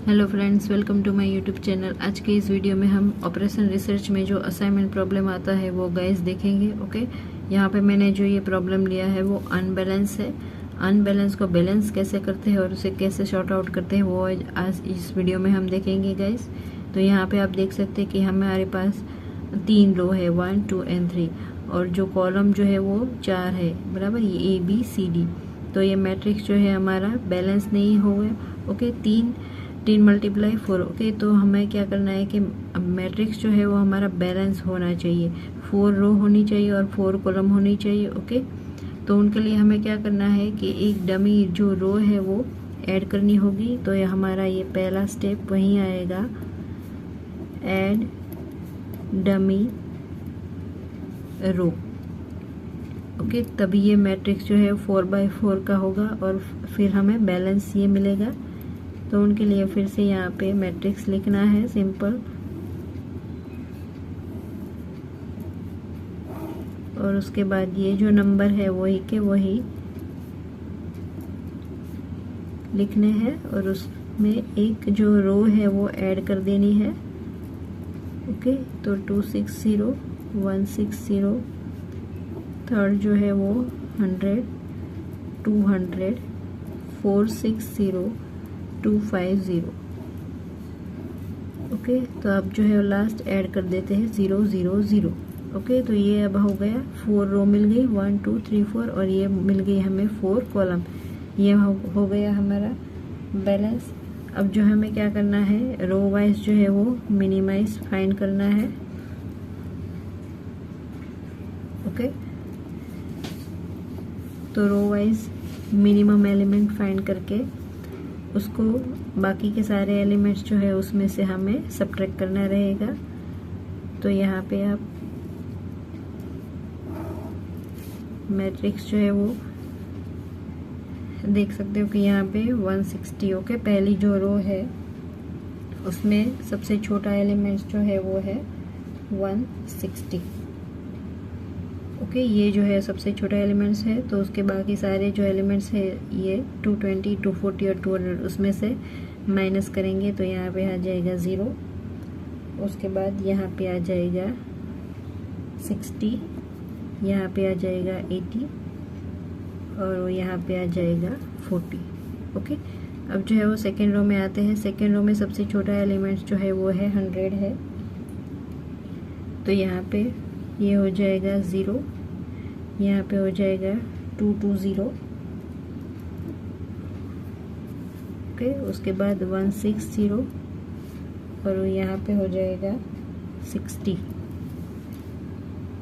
Hello friends, welcome to my YouTube channel. आज के इस वीडियो में हम ऑपरेशन रिसर्च में जो असाइनमेंट प्रॉब्लम आता है वो गाइस देखेंगे। ओके, यहाँ पे मैंने जो ये प्रॉब्लम लिया है वो अनबैलेंस है। अनबैलेंस को बैलेंस कैसे करते हैं और उसे कैसे शॉर्ट आउट करते हैं वो आज इस वीडियो में हम देखेंगे गाइस। तो यहाँ पे आप देख सकते हैं कि हमारे पास 3 रो है, 1, 2 एंड 3, और जो कॉलम जो है वो 4 है, बराबर, ये ABCD। तो ये मैट्रिक्स जो है हमारा बैलेंस नहीं हो गया। ओके, 3 × 4। ओके, तो हमें क्या करना है कि मैट्रिक्स जो है वो हमारा बैलेंस होना चाहिए। 4 रो होनी चाहिए और 4 कॉलम होनी चाहिए। ओके, तो उनके लिए हमें क्या करना है कि एक डमी जो रो है वो ऐड करनी होगी। तो ये हमारा ये पहला स्टेप वहीं आएगा, ऐड डमी रो। ओके, तभी ये मैट्रिक्स जो है 4/4 का होगा और फिर हमें बैलेंस ये मिलेगा। तो उनके लिए फिर से यहाँ पे मैट्रिक्स लिखना है सिंपल, और उसके बाद ये जो नंबर है वही के वही लिखने हैं और उसमें एक जो रो है वो ऐड कर देनी है। ओके, तो 260, 160, थर्ड जो है वो 100, 200, 460, 250। ओके, तो अब जो है लास्ट ऐड कर देते हैं 0, 0, 0। ओके, तो ये अब हो गया 4 रो मिल गई, 1, 2, 3, 4, और ये मिल गई हमें 4 कॉलम। ये हो गया हमारा बैलेंस। अब जो हमें क्या करना है, रो वाइज जो है वो मिनिमाइज फाइंड करना है। ओके, तो row wise minimum element find करके उसको बाकी के सारे एलिमेंट्स जो है उसमें से हमें सब्ट्रैक्ट करना रहेगा। तो यहाँ पे आप मैट्रिक्स जो है वो देख सकते हो कि यहाँ पे 160। ओके, पहली जो रो है उसमें सबसे छोटा एलिमेंट्स जो है वो है 160। ओके, ये जो है सबसे छोटा एलिमेंट्स है, तो उसके बाकी सारे जो एलिमेंट्स है ये 220, 240 और 200 उसमें से माइनस करेंगे तो यहाँ पे आ जाएगा 0। उसके बाद यहाँ पे आ जाएगा 60, यहाँ पे आ जाएगा 80 और यहाँ पे आ जाएगा 40। ओके, अब जो है वो सेकेंड रो में आते हैं। सेकेंड रो में सबसे छोटा एलिमेंट्स जो है वो है 100 है, तो यहाँ पे ये हो जाएगा 0, यहाँ पे हो जाएगा 220। ओके, उसके बाद 160 और यहाँ पे हो जाएगा 60।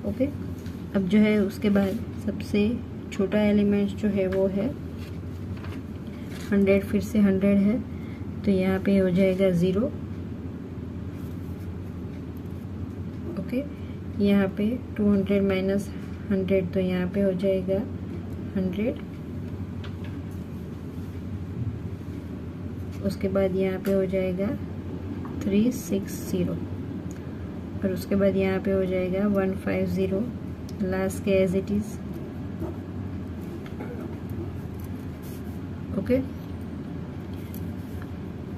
ओके, अब जो है उसके बाद सबसे छोटा एलिमेंट जो है वो है 100, फिर से 100 है, तो यहाँ पे हो जाएगा 0। ओके, यहाँ पे 200 माइनस 100, तो यहाँ पे हो जाएगा 100। उसके बाद यहाँ पे हो जाएगा 360 और उसके बाद यहाँ पे हो जाएगा 150, लास्ट के एज इट इज। ओके,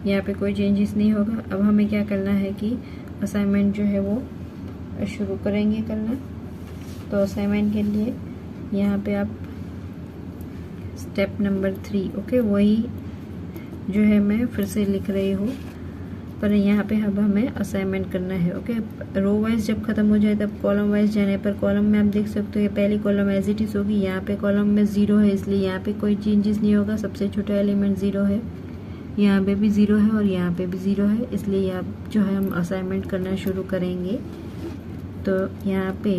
यहाँ पे कोई चेंजेस नहीं होगा। अब हमें क्या करना है कि असाइनमेंट जो है वो शुरू करेंगे करना। तो असाइनमेंट के लिए यहाँ पे आप स्टेप नंबर 3, ओके, वही जो है मैं फिर से लिख रही हूँ, पर यहाँ पे अब हमें असाइनमेंट करना है। ओके, रो वाइज जब खत्म हो जाए तब कॉलम वाइज जाने पर कॉलम में आप देख सकते हो ये पहली कॉलम एज इट इज होगी। यहाँ पे कॉलम में 0 है, इसलिए यहाँ पे कोई चेंजेस नहीं होगा। सबसे छोटा एलिमेंट 0 है, यहाँ पे भी 0 है और यहाँ पे भी 0 है, इसलिए यहाँ जो है हम असाइनमेंट करना शुरू करेंगे। तो यहाँ पे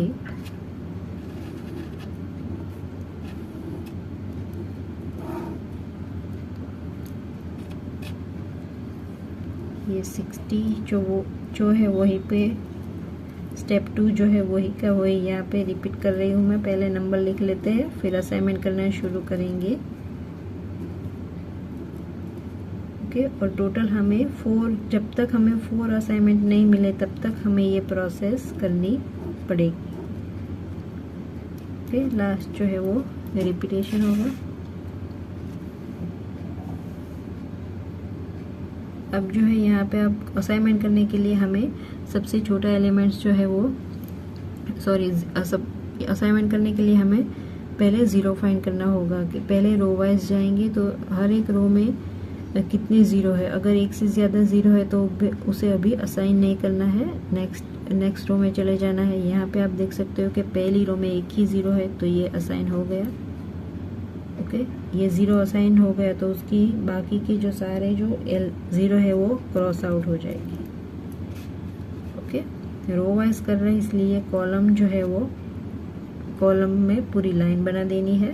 ये 60 जो है वहीं पे स्टेप 2 जो है वही का वही यहाँ पे रिपीट कर रही हूँ मैं। पहले नंबर लिख लेते हैं फिर असाइनमेंट करना शुरू करेंगे। ओके, और टोटल हमें 4, जब तक हमें 4 असाइनमेंट नहीं मिले तब तक हमें ये प्रोसेस करनी पड़ेगी। ओके, लास्ट जो है वो रिपीटेशन होगा। अब जो है यहाँ पे आप असाइनमेंट करने के लिए हमें सबसे छोटा एलिमेंट्स जो है वो असाइनमेंट करने के लिए हमें पहले ज़ीरो फाइंड करना होगा कि पहले रो वाइज जाएंगे तो हर एक रो में कितने ज़ीरो है। अगर एक से ज़्यादा ज़ीरो है तो उसे अभी असाइन नहीं करना है, नेक्स्ट रो में चले जाना है। यहाँ पे आप देख सकते हो कि पहली रो में एक ही ज़ीरो है तो ये असाइन हो गया। ओके, ये ज़ीरो असाइन हो गया तो उसकी बाकी के जो सारे जो ज़ीरो है वो क्रॉस आउट हो जाएगी। ओके, रो वाइज कर रहे हैं इसलिए कॉलम जो है वो कॉलम में पूरी लाइन बना देनी है।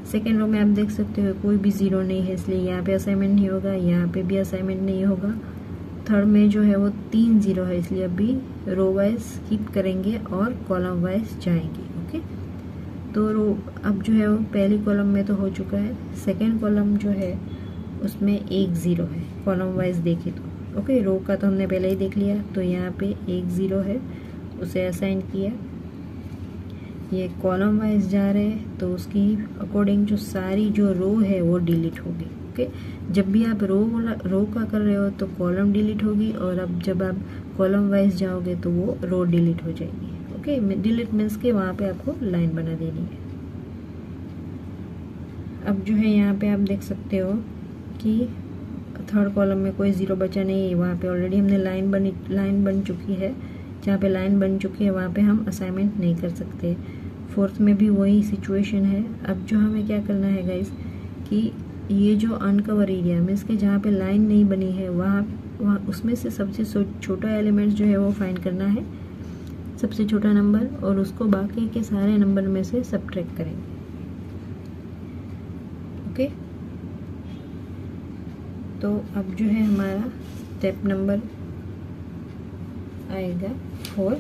सेकेंड रो में आप देख सकते हो कोई भी ज़ीरो नहीं है इसलिए यहाँ पे असाइनमेंट नहीं होगा, यहाँ पे भी असाइनमेंट नहीं होगा। थर्ड में जो है वो 3 ज़ीरो है इसलिए अभी रो वाइज स्किप करेंगे और कॉलम वाइज जाएंगे। ओके, तो रो अब जो है वो पहली कॉलम में तो हो चुका है, सेकेंड कॉलम जो है उसमें 1 ज़ीरो है कॉलम वाइज देखे तो। ओके, रो का तो हमने पहले ही देख लिया, तो यहाँ पे 1 ज़ीरो है उसे असाइन किया। ये कॉलम वाइज जा रहे हैं तो उसकी अकॉर्डिंग जो सारी जो रो है वो डिलीट होगी। ओके, जब भी आप रो का कर रहे हो तो कॉलम डिलीट होगी, और अब जब आप कॉलम वाइज जाओगे तो वो रो डिलीट हो जाएगी। ओके, डिलीट मीन्स के वहाँ पे आपको लाइन बना देनी है। अब जो है यहाँ पे आप देख सकते हो कि थर्ड कॉलम में कोई ज़ीरो बचा नहीं है, वहाँ पे ऑलरेडी हमने लाइन बन चुकी है। जहाँ पे लाइन बन चुकी है वहाँ पे हम असाइनमेंट नहीं कर सकते। फोर्थ में भी वही सिचुएशन है। अब जो हमें क्या करना है गाइस कि ये जो अनकवर एरिया मीन्स के जहाँ पे लाइन नहीं बनी है वहाँ उसमें से सबसे छोटा एलिमेंट जो है वो फाइंड करना है, सबसे छोटा नंबर, और उसको बाकी के सारे नंबर में से सबट्रैक्ट करेंगे। ओके, तो अब जो है हमारा स्टेप नंबर आएगा 4।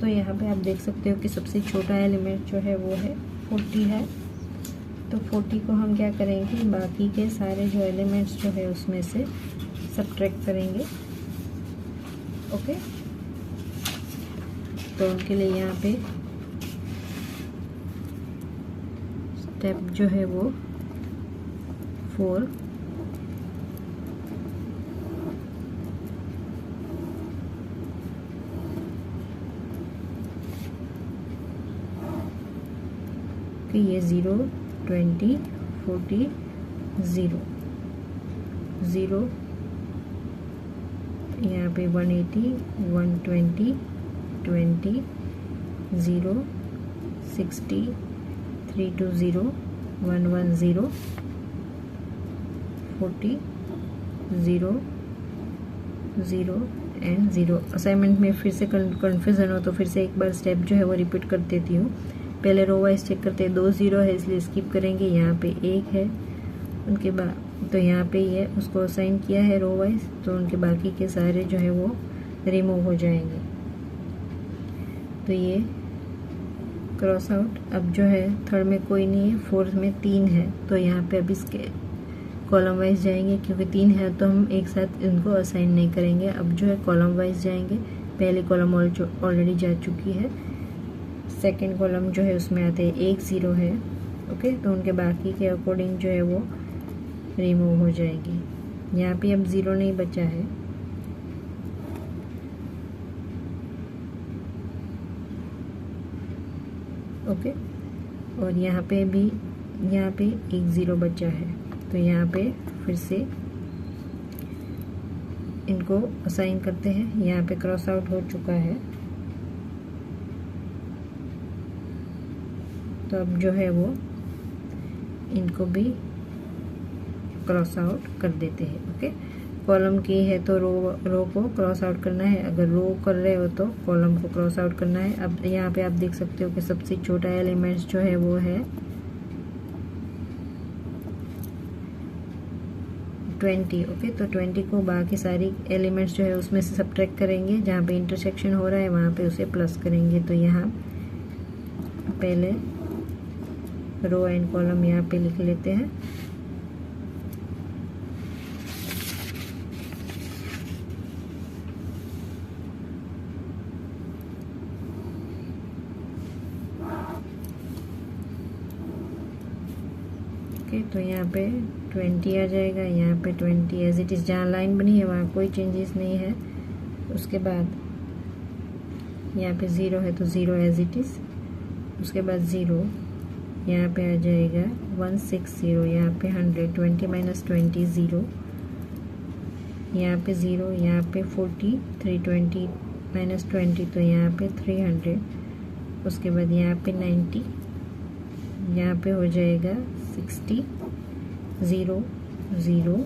तो यहाँ पे आप देख सकते हो कि सबसे छोटा एलिमेंट जो है वो है 40 है। तो 40 को हम क्या करेंगे, बाकी के सारे जो एलिमेंट्स जो है उसमें से सबट्रैक्ट करेंगे। ओके, तो उनके लिए यहाँ पे स्टेप जो है वो 4 कि ये 0 20 40 0 0, यहाँ पे 180 120 20 0 60 320 110 40 0 0 एंड 0। असाइनमेंट में फिर से कन्फ्यूज़न हो तो फिर से एक बार स्टेप जो है वो रिपीट कर देती हूँ। पहले रो वाइज चेक करते हैं, 2 ज़ीरो है इसलिए स्किप करेंगे। यहाँ पे 1 है, उनके बाद तो यहाँ पे ये उसको असाइन किया है रो वाइज, तो उनके बाकी के सारे जो है वो रिमूव हो जाएंगे। तो ये क्रॉस आउट। अब जो है थर्ड में कोई नहीं है, फोर्थ में 3 है, तो यहाँ पे अब इसके कॉलम वाइज जाएंगे, क्योंकि 3 है तो हम एक साथ इनको असाइन नहीं करेंगे। अब जो है कॉलम वाइज जाएंगे, पहली कॉलम ऑलरेडी जा चुकी है, सेकेंड कॉलम जो है उसमें आते हैं 1 ज़ीरो है। ओके, तो उनके बाकी के अकॉर्डिंग जो है वो रिमूव हो जाएगी। यहाँ पे अब 0 नहीं बचा है। ओके, और यहाँ पे 1 ज़ीरो बचा है, तो यहाँ पे फिर से इनको असाइन करते हैं। यहाँ पे क्रॉस आउट हो चुका है, तो अब जो है वो इनको भी क्रॉस आउट कर देते हैं। ओके, कॉलम की है तो रो को क्रॉस आउट करना है, अगर रो कर रहे हो तो कॉलम को क्रॉस आउट करना है। अब यहाँ पे आप देख सकते हो कि सबसे छोटा एलिमेंट्स जो है वो है 20। ओके, तो 20 को बाकी सारी एलिमेंट्स जो है उसमें से सबट्रैक्ट करेंगे, जहाँ पे इंटरसेक्शन हो रहा है वहाँ पे उसे प्लस करेंगे। तो यहाँ पहले रो एंड कॉलम यहाँ पे लिख लेते हैं। ओके, तो यहाँ पे 20 आ जाएगा, यहाँ पे 20 एज इट इज़, जहाँ लाइन बनी है वहाँ कोई चेंजेस नहीं है। उसके बाद यहाँ पे 0 है तो 0 एज इट इज़। उसके बाद 0 यहाँ पे आ जाएगा 160, यहाँ पे 100, 20 माइनस 20 0, यहाँ पे 0, यहाँ पे 40, 320 माइनस 20 तो यहाँ पे 300। उसके बाद यहाँ पे 90, यहाँ पे हो जाएगा 60, 0 0,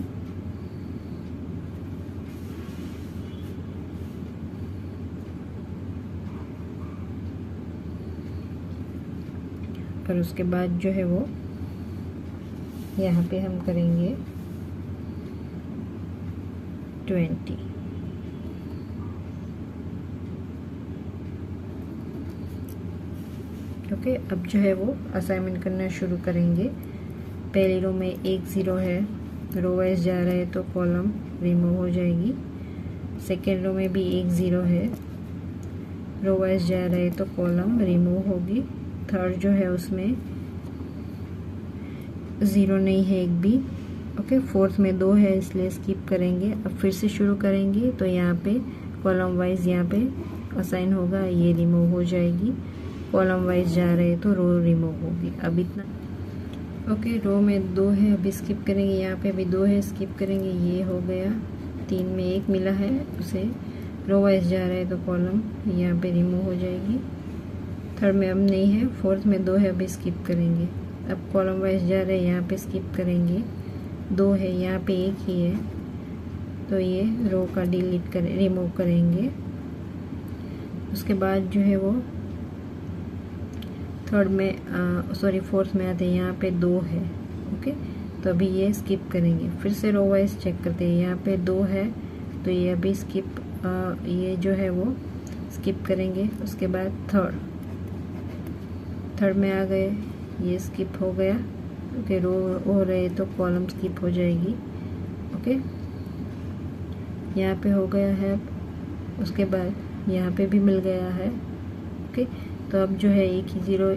और उसके बाद जो है वो यहाँ पे हम करेंगे 20। ओके, अब जो है वो असाइनमेंट करना शुरू करेंगे। पहली रो में 1 0 है, रो वाइज जा रहा है तो कॉलम रिमूव हो जाएगी। सेकेंड रो में भी 1 0 है, रो वाइज जा रहा है तो कॉलम रिमूव होगी। थर्ड जो है उसमें 0 नहीं है एक भी। ओके, फोर्थ में 2 है इसलिए स्किप करेंगे। अब फिर से शुरू करेंगे तो यहाँ पे कॉलम वाइज यहाँ पे असाइन होगा, ये रिमूव हो जाएगी। कॉलम वाइज जा रहे तो रो रिमूव होगी। अब इतना। ओके, रो में 2 है, अभी स्किप करेंगे। यहाँ पे भी 2 है, स्किप करेंगे। ये हो गया। 3 में 1 मिला है, उसे रो वाइज जा रहे तो कॉलम यहाँ पे रिमूव हो जाएगी। थर्ड में अब नहीं है, फोर्थ में 2 है, अभी स्किप करेंगे। अब कॉलम वाइज जा रहे हैं, यहाँ पे स्किप करेंगे। 2 है, यहाँ पे 1 ही है तो ये रो का डिलीट कर रिमूव करेंगे। उसके बाद जो है वो थर्ड में फोर्थ में आते हैं, यहाँ पे 2 है। ओके, तो अभी ये स्किप करेंगे। फिर से रो वाइज चेक करते हैं, यहाँ पे 2 है तो ये अभी स्किप ये जो है वो स्किप करेंगे। उसके बाद थर्ड में आ गए, ये स्किप हो गया। ओके, रो हो रहे तो कॉलम स्किप हो जाएगी। ओके, यहाँ पे हो गया है। उसके बाद यहाँ पे भी मिल गया है। ओके, तो अब जो है 1 ही 0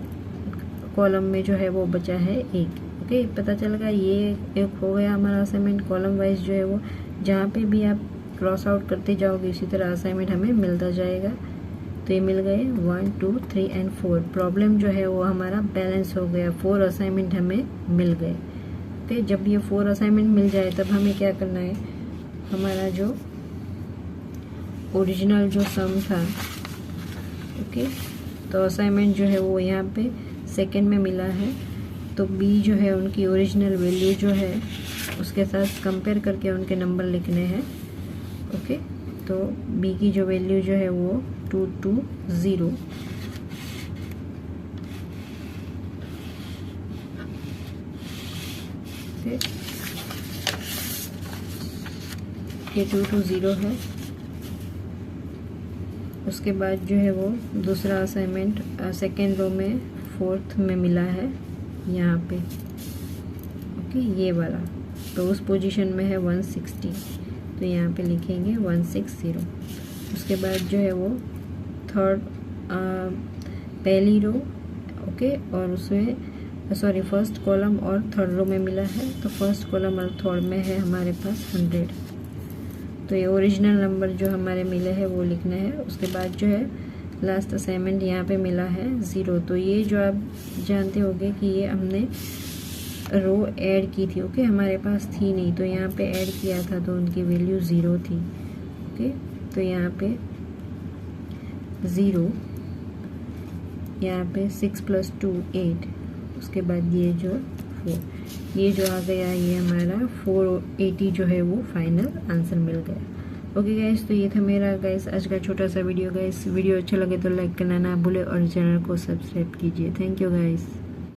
कॉलम में जो है वो बचा है 1। ओके, पता चल गया। ये एक हो गया हमारा असाइनमेंट। कॉलम वाइज जो है वो जहाँ पे भी आप क्रॉस आउट करते जाओगे इसी तरह असाइनमेंट हमें मिलता जाएगा। तो ये मिल गए 1 2 3 एंड 4। प्रॉब्लम जो है वो हमारा बैलेंस हो गया। 4 असाइनमेंट हमें मिल गए। ओके, जब ये 4 असाइनमेंट मिल जाए तब हमें क्या करना है, हमारा जो ओरिजिनल जो सम था। ओके, तो असाइनमेंट जो है वो यहाँ पे सेकंड में मिला है तो बी जो है उनकी ओरिजिनल वैल्यू जो है उसके साथ कंपेयर करके उनके नंबर लिखने हैं। ओके, तो बी की जो वैल्यू जो है वो 220। ओके, ये 220 है। उसके बाद जो है वो दूसरा असाइनमेंट सेकेंड रो में फोर्थ में मिला है यहाँ पे। ओके, ये वाला तो उस पोजीशन में है 160 तो यहाँ पे लिखेंगे 160। उसके बाद जो है वो थर्ड पहली रो। ओके, और उसमें फर्स्ट कॉलम और थर्ड रो में मिला है तो फर्स्ट कॉलम और थर्ड में है हमारे पास 100। तो ये ओरिजिनल नंबर जो हमारे मिले हैं वो लिखना है। उसके बाद जो है लास्ट असाइनमेंट यहाँ पे मिला है 0। तो ये जो आप जानते होंगे कि ये हमने रो ऐड की थी। ओके, हमारे पास थी नहीं तो यहाँ पे ऐड किया था तो उनकी वैल्यू 0 थी। ओके, तो यहाँ पे 0, यहाँ पे 6 + 2 8। उसके बाद ये जो 4, ये जो आ गया ये हमारा 480 जो है वो फाइनल आंसर मिल गया। ओके गाइस, तो ये था मेरा गाइस आज का छोटा सा वीडियो। गाइस वीडियो अच्छा लगे तो लाइक करना ना भूले और चैनल को सब्सक्राइब कीजिए। Thank you guys.